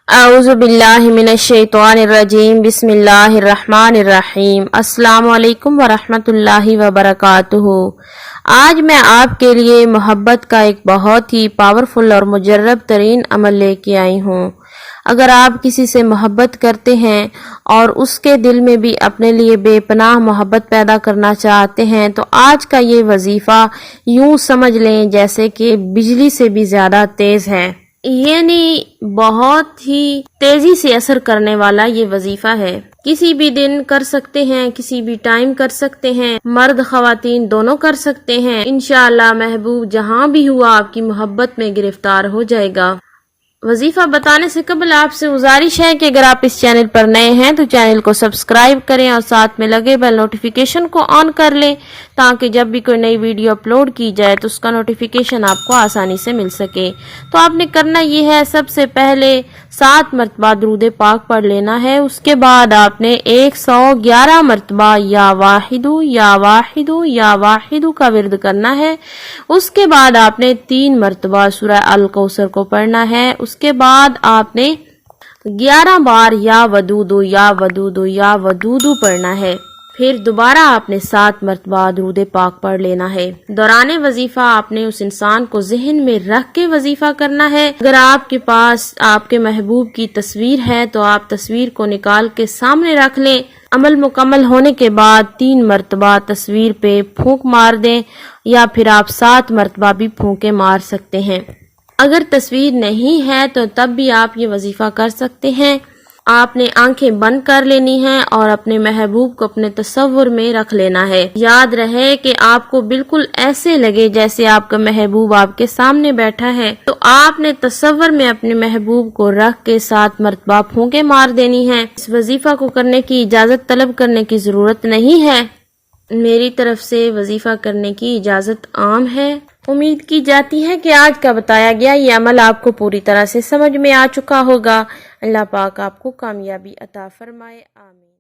اعوذ باللہ من الشیطان الرجیم بسم اللہ الرحمن الرحیم السلام علیکم ورحمۃ اللہ وبرکاتہ۔ آج میں آپ کے لیے محبت کا ایک بہت ہی پاورفل اور مجرب ترین عمل لے کے آئی ہوں۔ اگر آپ کسی سے محبت کرتے ہیں اور اس کے دل میں بھی اپنے لیے بے پناہ محبت پیدا کرنا چاہتے ہیں تو آج کا یہ وظیفہ یوں سمجھ لیں جیسے کہ بجلی سے بھی زیادہ تیز ہے، یعنی بہت ہی تیزی سے اثر کرنے والا یہ وظیفہ ہے۔ کسی بھی دن کر سکتے ہیں، کسی بھی ٹائم کر سکتے ہیں، مرد خواتین دونوں کر سکتے ہیں۔ انشاءاللہ محبوب جہاں بھی ہوا آپ کی محبت میں گرفتار ہو جائے گا۔ وظیفہ بتانے سے قبل آپ سے گزارش ہے کہ اگر آپ اس چینل پر نئے ہیں تو چینل کو سبسکرائب کریں اور ساتھ میں لگے بیل نوٹیفیکیشن کو آن کر لیں تاکہ جب بھی کوئی نئی ویڈیو اپلوڈ کی جائے تو اس کا نوٹیفیکیشن آپ کو آسانی سے مل سکے۔ تو آپ نے کرنا یہ ہے، سب سے پہلے 7 مرتبہ درود پاک پڑھ لینا ہے۔ اس کے بعد آپ نے 111 مرتبہ یا واحدو یا واحدو یا واحدو کا ورد کرنا ہے۔ اس کے بعد آپ نے 3 مرتبہ سورہ الکوثر کو پڑھنا ہے۔ اس کے بعد آپ نے 11 بار یا ودودو یا ودودو یا ودودو پڑھنا ہے۔ پھر دوبارہ آپ نے 7 مرتبہ درود پاک پڑھ لینا ہے۔ دوران وظیفہ آپ نے اس انسان کو ذہن میں رکھ کے وظیفہ کرنا ہے۔ اگر آپ کے پاس آپ کے محبوب کی تصویر ہے تو آپ تصویر کو نکال کے سامنے رکھ لیں۔ عمل مکمل ہونے کے بعد 3 مرتبہ تصویر پہ پھونک مار دیں یا پھر آپ 7 مرتبہ بھی پھونکے مار سکتے ہیں۔ اگر تصویر نہیں ہے تو تب بھی آپ یہ وظیفہ کر سکتے ہیں۔ آپ نے آنکھیں بند کر لینی ہیں اور اپنے محبوب کو اپنے تصور میں رکھ لینا ہے۔ یاد رہے کہ آپ کو بالکل ایسے لگے جیسے آپ کا محبوب آپ کے سامنے بیٹھا ہے، تو آپ نے تصور میں اپنے محبوب کو رکھ کے 7 مرتبہ پھونکے مار دینی ہیں۔ اس وظیفہ کو کرنے کی اجازت طلب کرنے کی ضرورت نہیں ہے، میری طرف سے وظیفہ کرنے کی اجازت عام ہے۔ امید کی جاتی ہے کہ آج کا بتایا گیا یہ عمل آپ کو پوری طرح سے سمجھ میں آ چکا ہوگا۔ اللہ پاک آپ کو کامیابی عطا فرمائے، آمین۔